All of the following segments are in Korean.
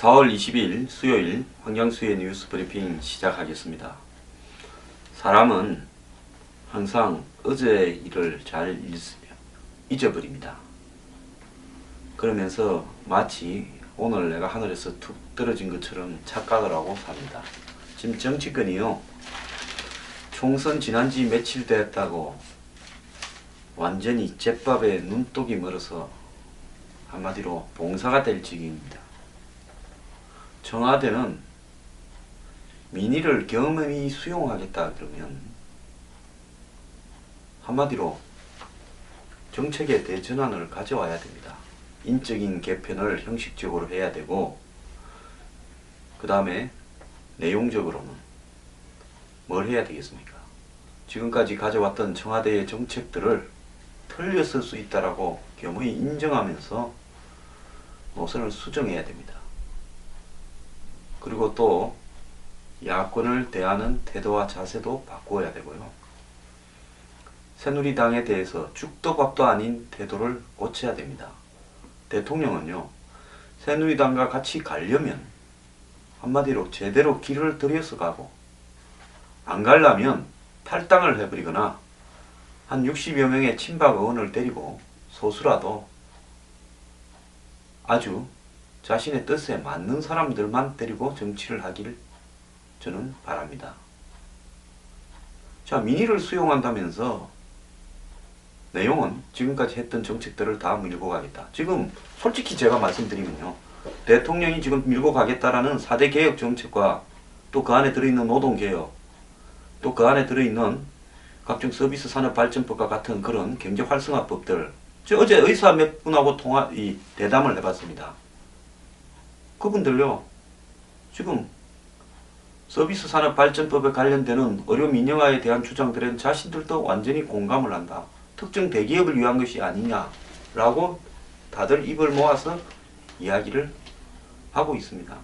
4월 20일 수요일 황경수의 뉴스 브리핑 시작하겠습니다. 사람은 항상 어제의 일을 잘 잊어버립니다. 그러면서 마치 오늘 내가 하늘에서 툭 떨어진 것처럼 착각을 하고 삽니다. 지금 정치권이요, 총선 지난 지 며칠 됐다고 완전히 잿밥에 눈독이 멀어서 한마디로 봉사가 될 지경입니다. 청와대는 민의를 경험히 수용하겠다 그러면 한마디로 정책의 대전환을 가져와야 됩니다. 인적인 개편을 형식적으로 해야 되고, 그 다음에 내용적으로는 뭘 해야 되겠습니까? 지금까지 가져왔던 청와대의 정책들을 틀렸을 수 있다라고 겸허히 인정하면서 노선을 수정해야 됩니다. 그리고 또 야권을 대하는 태도와 자세도 바꾸어야 되고요. 새누리당에 대해서 죽도 밥도 아닌 태도를 고쳐야 됩니다. 대통령은요, 새누리당과 같이 가려면 한마디로 제대로 길을 들여서 가고, 안 가려면 탈당을 해버리거나 한 60여 명의 친박 의원을 데리고 소수라도 아주 자신의 뜻에 맞는 사람들만 데리고 정치를 하길 저는 바랍니다. 자, 민의를 수용한다면서 내용은 지금까지 했던 정책들을 다 밀고 가겠다. 지금 솔직히 제가 말씀드리면요, 대통령이 지금 밀고 가겠다라는 4대 개혁 정책과 또 그 안에 들어있는 노동개혁, 또 그 안에 들어있는 각종 서비스 산업 발전법과 같은 그런 경제 활성화법들, 저 어제 의사 몇 분하고 대담을 해봤습니다. 그분들요, 지금 서비스 산업 발전법에 관련되는 의료 민영화에 대한 주장들은 자신들도 완전히 공감을 한다. 특정 대기업을 위한 것이 아니냐라고 다들 입을 모아서 이야기를 하고 있습니다.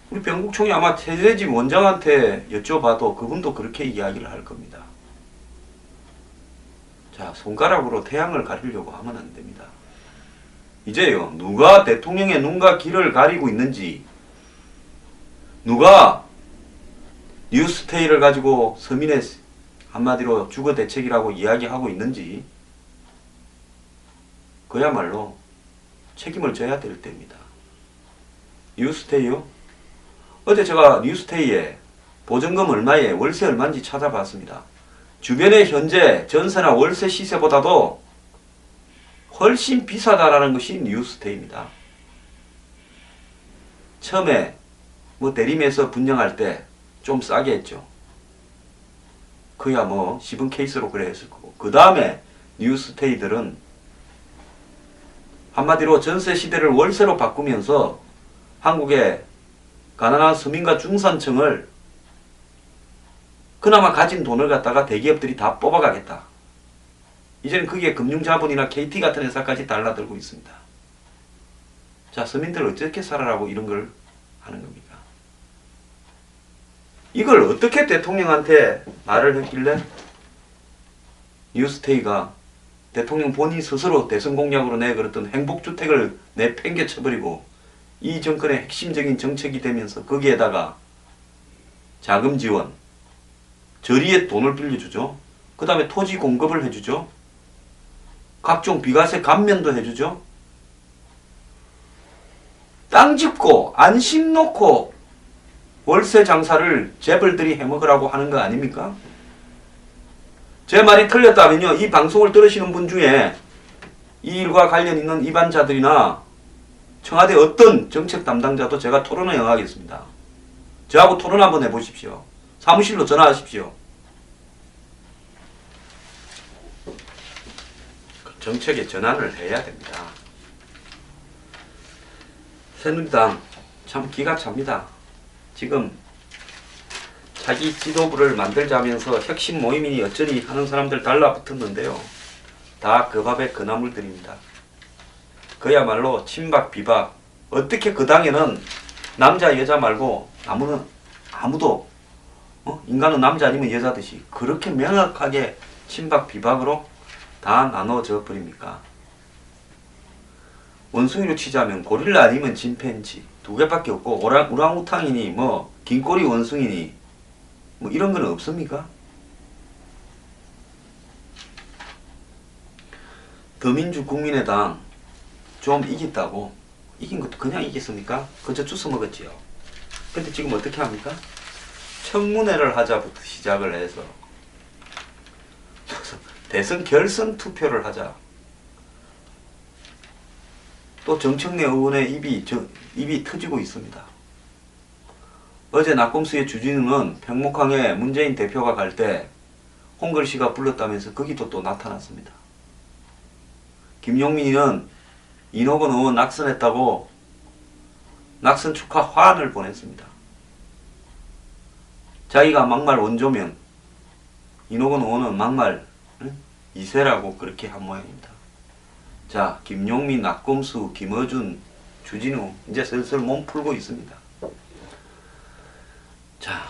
우리 변국총리 아마 최재집 원장한테 여쭤봐도 그분도 그렇게 이야기를 할 겁니다. 자, 손가락으로 태양을 가리려고 하면 안 됩니다. 이제요, 누가 대통령의 눈과 귀를 가리고 있는지, 누가 뉴스테이를 가지고 서민의 한마디로 주거 대책이라고 이야기하고 있는지 그야말로 책임을 져야 될 때입니다. 뉴스테이요? 어제 제가 뉴스테이에 보증금 얼마에 월세 얼마인지 찾아봤습니다. 주변의 현재 전세나 월세 시세보다도 훨씬 비싸다라는 것이 뉴스테이입니다. 처음에 대림에서 분양할 때 좀 싸게 했죠. 그야 씹은 케이스로 그래 했을 거고, 그 다음에 뉴스테이들은 한마디로 전세 시대를 월세로 바꾸면서 한국의 가난한 서민과 중산층을 그나마 가진 돈을 갖다가 대기업들이 다 뽑아가겠다. 이제는 그게 금융자본이나 KT 같은 회사까지 달라들고 있습니다. 자, 서민들 어떻게 살아라고 이런 걸 하는 겁니까? 이걸 어떻게 대통령한테 말을 했길래 뉴스테이가 대통령 본인 스스로 대선 공약으로 내걸었던 행복주택을 내팽개쳐버리고 이 정권의 핵심적인 정책이 되면서 거기에다가 자금 지원, 저리에 돈을 빌려주죠. 그 다음에 토지 공급을 해주죠. 각종 비과세 감면도 해주죠. 땅 짓고 안심 놓고 월세 장사를 재벌들이 해먹으라고 하는 거 아닙니까? 제 말이 틀렸다면요, 이 방송을 들으시는 분 중에 이 일과 관련 있는 입안자들이나 청와대 어떤 정책 담당자도 제가 토론에 응하겠습니다. 저하고 토론 한번 해보십시오. 사무실로 전화하십시오. 정책의 전환을 해야 됩니다. 새누리당 참 기가 찹니다. 지금 자기 지도부를 만들자면서 혁신 모임이니 어쩌니 하는 사람들 달라붙었는데요. 다 그 밥의 그 나물들입니다. 그야말로 친박 비박. 어떻게 그 당에는 남자 여자 말고 아무도 인간은 남자 아니면 여자듯이 그렇게 명확하게 친박 비박으로 다 나눠져 버립니까? 원숭이로 치자면 고릴라 아니면 침팬지 두 개밖에 없고 오랑우탕이니 뭐 긴꼬리 원숭이니 뭐 이런 건 없습니까? 더민주 국민의당 좀 이겼다고 이긴 것도 그냥 이겼습니까? 그저 주워 먹었지요. 근데 지금 어떻게 합니까? 청문회를 하자부터 시작을 해서 대선 결선 투표를 하자. 또 정청래 의원의 입이 터지고 있습니다. 어제 낙검수의 주진우는 평목항에 문재인 대표가 갈 때 홍글씨가 불렀다면서 거기도 또 나타났습니다. 김용민은 이노건 의원 낙선했다고 낙선 축하 화환을 보냈습니다. 자기가 막말 원조면 이노건 의원은 막말 이세라고 그렇게 한 모양입니다. 자, 김용민, 낙검수, 김어준, 주진우 이제 슬슬 몸 풀고 있습니다. 자,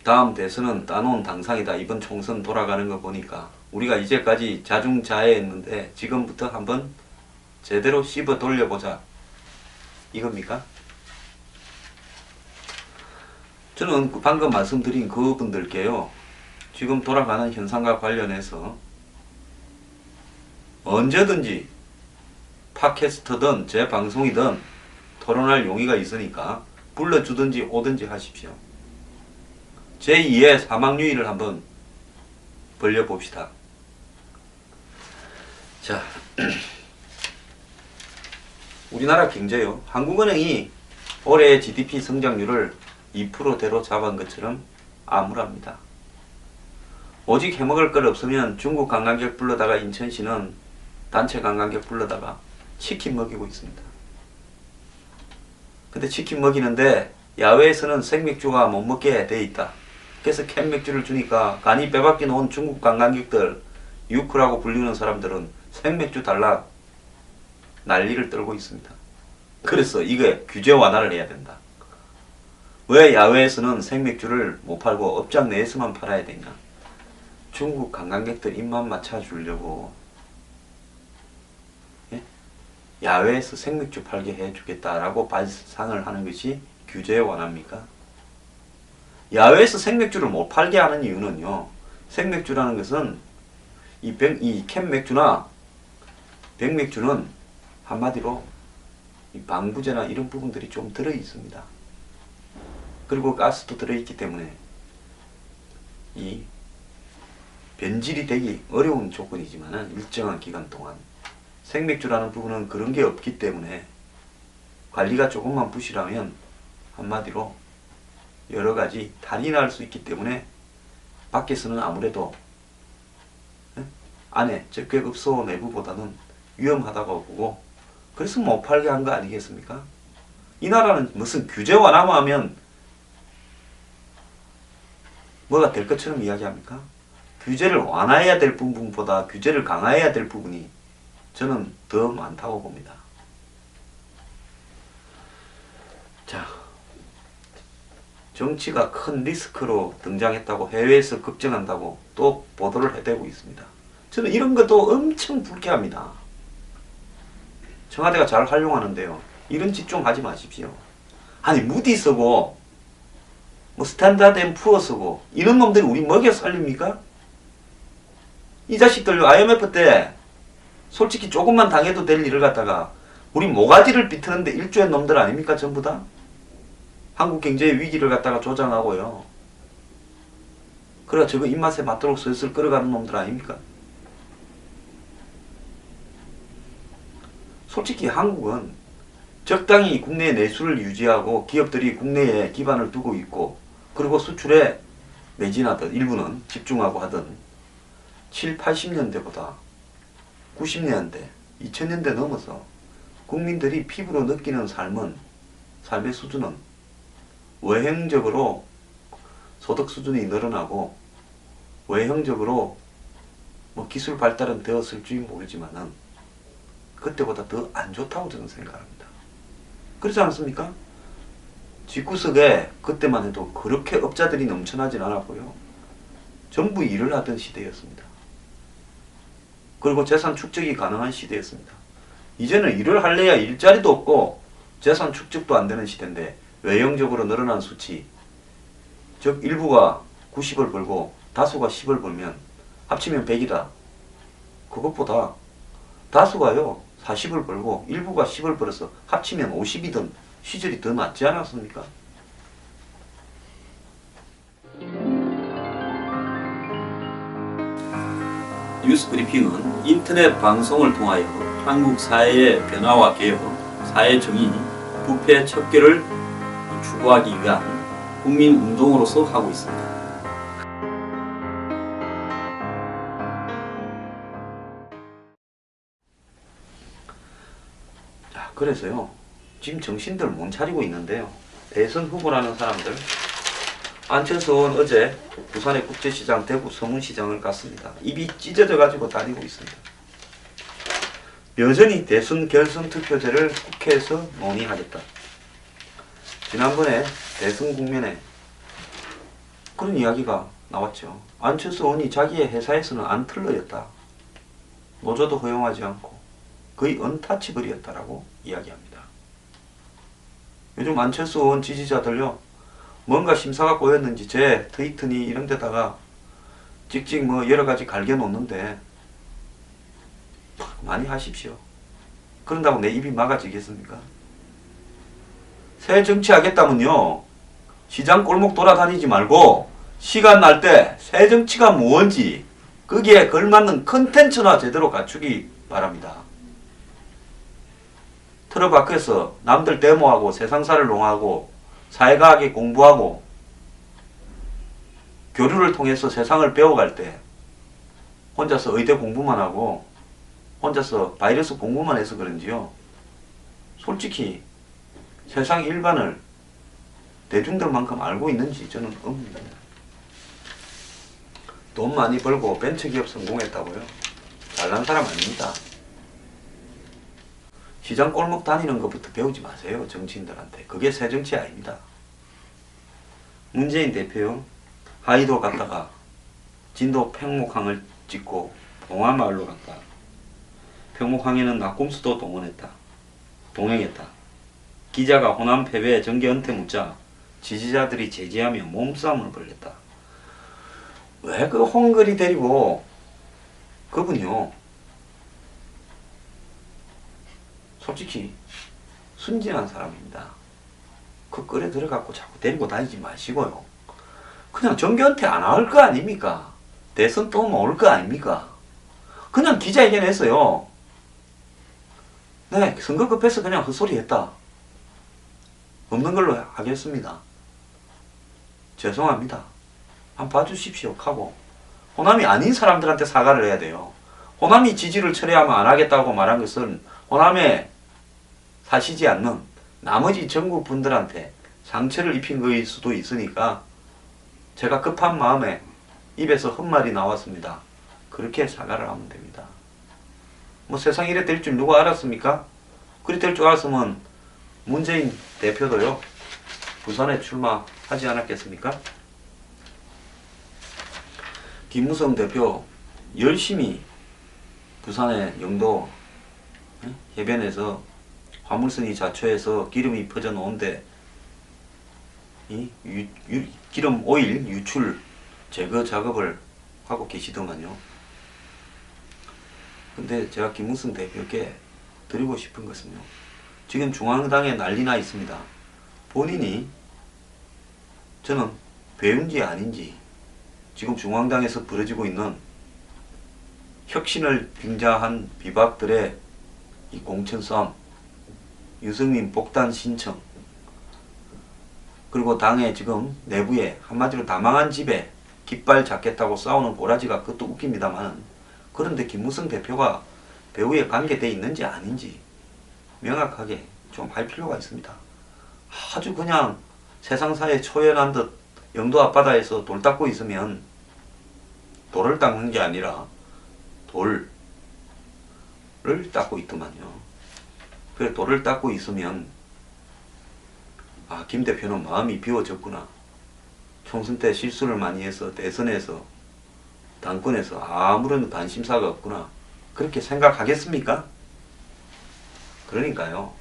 다음 대선은 따놓은 당상이다. 이번 총선 돌아가는 거 보니까 우리가 이제까지 자중자애했는데 지금부터 한번 제대로 씹어 돌려보자. 이겁니까? 저는 방금 말씀드린 그분들께요. 지금 돌아가는 현상과 관련해서 언제든지 팟캐스트든 제 방송이든 토론할 용의가 있으니까 불러주든지 오든지 하십시오. 제2의 사망유의를 한번 벌려봅시다. 자, 우리나라 경제요. 한국은행이 올해 GDP 성장률을 2%대로 잡은 것처럼 암울합니다. 오직 해먹을 것 없으면 중국 관광객 불러다가 인천시는 단체 관광객 불러다가 치킨 먹이고 있습니다. 근데 치킨 먹이는데 야외에서는 생맥주가 못 먹게 돼 있다. 그래서 캔 맥주를 주니까 간이 빼박혀 놓은 중국 관광객들, 유크라고 불리는 사람들은 생맥주 달라 난리를 떨고 있습니다. 그래서 이게 규제 완화를 해야 된다. 왜 야외에서는 생맥주를 못 팔고 업장 내에서만 팔아야 되냐? 중국 관광객들 입맛 맞춰주려고 야외에서 생맥주 팔게 해주겠다라고 발상을 하는 것이 규제 완화입니까? 야외에서 생맥주를 못 팔게 하는 이유는요. 생맥주라는 것은 이 캔 맥주나 백맥주는 한마디로 이 방부제나 이런 부분들이 좀 들어 있습니다. 그리고 가스도 들어 있기 때문에 이 변질이 되기 어려운 조건이지만 일정한 기간 동안 생맥주라는 부분은 그런 게 없기 때문에 관리가 조금만 부실하면 한마디로 여러가지 탈이 날 수 있기 때문에 밖에서는 아무래도 안에 적객업소 내부보다는 위험하다고 보고 그래서 못 팔게 한 거 아니겠습니까? 이 나라는 무슨 규제 완화만 하면 뭐가 될 것처럼 이야기합니까? 규제를 완화해야 될 부분보다 규제를 강화해야 될 부분이 저는 더 많다고 봅니다. 자, 정치가 큰 리스크로 등장했다고 해외에서 걱정한다고 또 보도를 해대고 있습니다. 저는 이런 것도 엄청 불쾌합니다. 청와대가 잘 활용하는데요. 이런 짓 좀 하지 마십시오. 아니 무디 쓰고 뭐 스탠다드 앤 푸어 쓰고 이런 놈들이 우리 먹여 살립니까? 이 자식들 IMF 때 솔직히 조금만 당해도 될 일을 갖다가 우리 모가지를 비트는데 일조한 놈들 아닙니까 전부 다? 한국 경제의 위기를 갖다가 조장하고요. 그래가 저거 입맛에 맞도록 슬슬 끌어가는 놈들 아닙니까? 솔직히 한국은 적당히 국내 내수를 유지하고 기업들이 국내에 기반을 두고 있고 그리고 수출에 매진하든 일부는 집중하고 하든 7, 80년대보다 90년대, 2000년대 넘어서 국민들이 피부로 느끼는 삶의 수준은 외형적으로 소득 수준이 늘어나고 외형적으로 뭐 기술 발달은 되었을지 모르지만은 그때보다 더 안 좋다고 저는 생각합니다. 그렇지 않습니까? 집구석에 그때만 해도 그렇게 업자들이 넘쳐나진 않았고요. 전부 일을 하던 시대였습니다. 그리고 재산 축적이 가능한 시대였습니다. 이제는 일을 할래야 일자리도 없고 재산 축적도 안 되는 시대인데 외형적으로 늘어난 수치, 즉 일부가 90을 벌고 다수가 10을 벌면 합치면 100이다. 그것보다 다수가요 40을 벌고 일부가 10을 벌어서 합치면 50이던 시절이 더 낫지 않았습니까? 뉴스 브리핑은 인터넷 방송을 통하여 한국 사회의 변화와 개혁, 사회 정의, 부패 척결을 추구하기 위한 국민 운동으로서 하고 있습니다. 자, 그래서요, 지금 정신들 못 차리고 있는데요. 대선 후보라는 사람들, 안철수 의원 어제 부산의 국제시장, 대구 서문시장을 갔습니다. 입이 찢어져 가지고 다니고 있습니다. 여전히 대선 결선 투표제를 국회에서 논의하겠다. 지난번에 대선 국면에 그런 이야기가 나왔죠. 안철수 의원이 자기의 회사에서는 안틀러였다. 노조도 허용하지 않고 거의 언타치블이었다라고 이야기합니다. 요즘 안철수 의원 지지자들요, 뭔가 심사가 꼬였는지 제 트위터니 이런 데다가 찍찍 뭐 여러 가지 갈겨 놓는데 많이 하십시오. 그런다고 내 입이 막아지겠습니까? 새 정치하겠다면요, 시장 골목 돌아다니지 말고 시간 날 때 새 정치가 뭔지 거기에 걸맞는 컨텐츠나 제대로 갖추기 바랍니다. 틀어 밖에서 남들 데모하고 세상사를 농하고 사회과학에 공부하고 교류를 통해서 세상을 배워갈 때 혼자서 의대 공부만 하고 혼자서 바이러스 공부만 해서 그런지요, 솔직히 세상 일반을 대중들만큼 알고 있는지 저는 의문입니다. 돈 많이 벌고 벤처기업 성공했다고요? 잘난 사람 아닙니다. 시장 골목 다니는 것부터 배우지 마세요. 정치인들한테. 그게 새 정치 아닙니다. 문재인 대표 하이도 갔다가 진도 팽목항을 찍고 봉화마을로 갔다. 팽목항에는 낙곰수도 동행했다. 기자가 호남 패배 정계 은퇴 묻자 지지자들이 제지하며 몸싸움을 벌였다. 왜 그 홍거리 데리고, 그분요 솔직히 순진한 사람입니다. 그 끌에 들어갖고 자꾸 데리고 다니지 마시고요. 그냥 정계 은퇴 안 할 거 아닙니까? 대선 또 모을 거 아닙니까? 그냥 기자회견했어요. 네, 선거 급해서 그냥 헛소리 했다. 없는 걸로 하겠습니다. 죄송합니다. 한번 봐주십시오 하고 호남이 아닌 사람들한테 사과를 해야 돼요. 호남이 지지를 철회하면 안 하겠다고 말한 것은 호남에 사시지 않는 나머지 전국 분들한테 상처를 입힌 거일 수도 있으니까 제가 급한 마음에 입에서 헛말이 나왔습니다. 그렇게 사과를 하면 됩니다. 뭐 세상 이래 될 줄 누가 알았습니까? 그래 될 줄 알았으면 문재인 대표도요, 부산에 출마하지 않았겠습니까? 김무성 대표 열심히 부산의 영도 해변에서 화물선이 자초해서 기름이 퍼져 놓은데 기름 오일 유출 제거 작업을 하고 계시더만요. 근데 제가 김무성 대표께 드리고 싶은 것은요, 지금 중앙당에 난리나 있습니다. 본인이 저는 배운지 아닌지 지금 중앙당에서 벌어지고 있는 혁신을 빙자한 비박들의 이 공천 싸움, 유승민 복당 신청, 그리고 당의 지금 내부에 한마디로 다 망한 집에 깃발 잡겠다고 싸우는 고라지가 그것도 웃깁니다만, 그런데 김무성 대표가 배후에 관계되어 있는지 아닌지 명확하게 좀 할 필요가 있습니다. 아주 그냥 세상사에 초연한 듯 영도 앞바다에서 돌 닦고 있으면, 돌을 닦는 게 아니라 돌을 닦고 있더만요. 그래, 돌을 닦고 있으면 아, 김 대표는 마음이 비워졌구나. 총선 때 실수를 많이 해서 대선에서 당권에서 아무런 관심사가 없구나. 그렇게 생각하겠습니까? 그러니까요,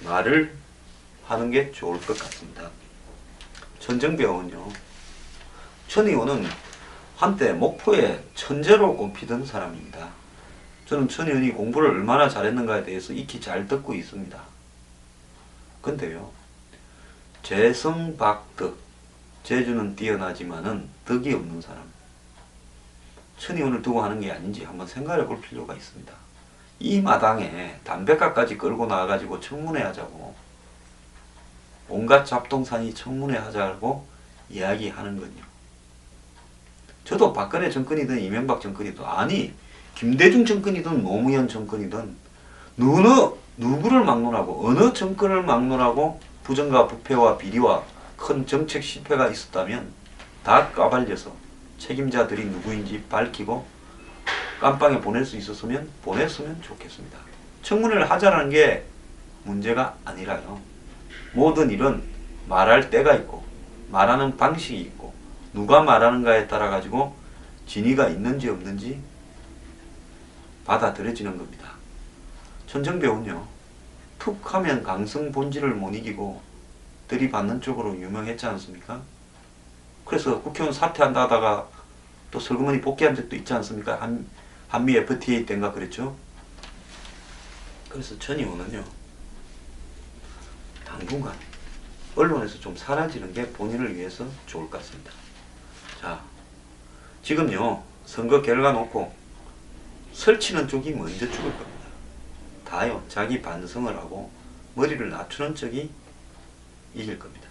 말을 하는 게 좋을 것 같습니다. 천정배 의원요, 천 의원은 한때 목포의 천재로 꼽히던 사람입니다. 저는 천 의원이 공부를 얼마나 잘했는가에 대해서 익히 잘 듣고 있습니다. 근데요, 재성박덕, 재주는 뛰어나지만은 덕이 없는 사람, 천 의원을 두고 하는 게 아닌지 한번 생각해 볼 필요가 있습니다. 이 마당에 담배가까지 끌고 나와가지고 청문회 하자고, 온갖 잡동사니 청문회 하자고 이야기하는 건요, 저도 박근혜 정권이든 이명박 정권이든, 아니 김대중 정권이든 노무현 정권이든 누구를 막론하고 어느 정권을 막론하고 부정과 부패와 비리와 큰 정책 실패가 있었다면 다 까발려서 책임자들이 누구인지 밝히고 깜빵에 보낼 수 있었으면 보냈으면 좋겠습니다. 청문회를 하자는 게 문제가 아니라요, 모든 일은 말할 때가 있고 말하는 방식이 있고 누가 말하는가에 따라 가지고 진위가 있는지 없는지 받아들여지는 겁니다. 천정배은요, 툭 하면 강성 본질을 못 이기고 들이받는 쪽으로 유명했지 않습니까? 그래서 국회의원 사퇴한다 하다가 또 설거머니 복귀한 적도 있지 않습니까? 한미 FTA 때인가 그랬죠? 그래서 전 의원은요, 당분간 언론에서 좀 사라지는 게 본인을 위해서 좋을 것 같습니다. 자, 지금요, 선거 결과 놓고 설치는 쪽이 먼저 죽을 겁니다. 다요, 자기 반성을 하고 머리를 낮추는 쪽이 이길 겁니다.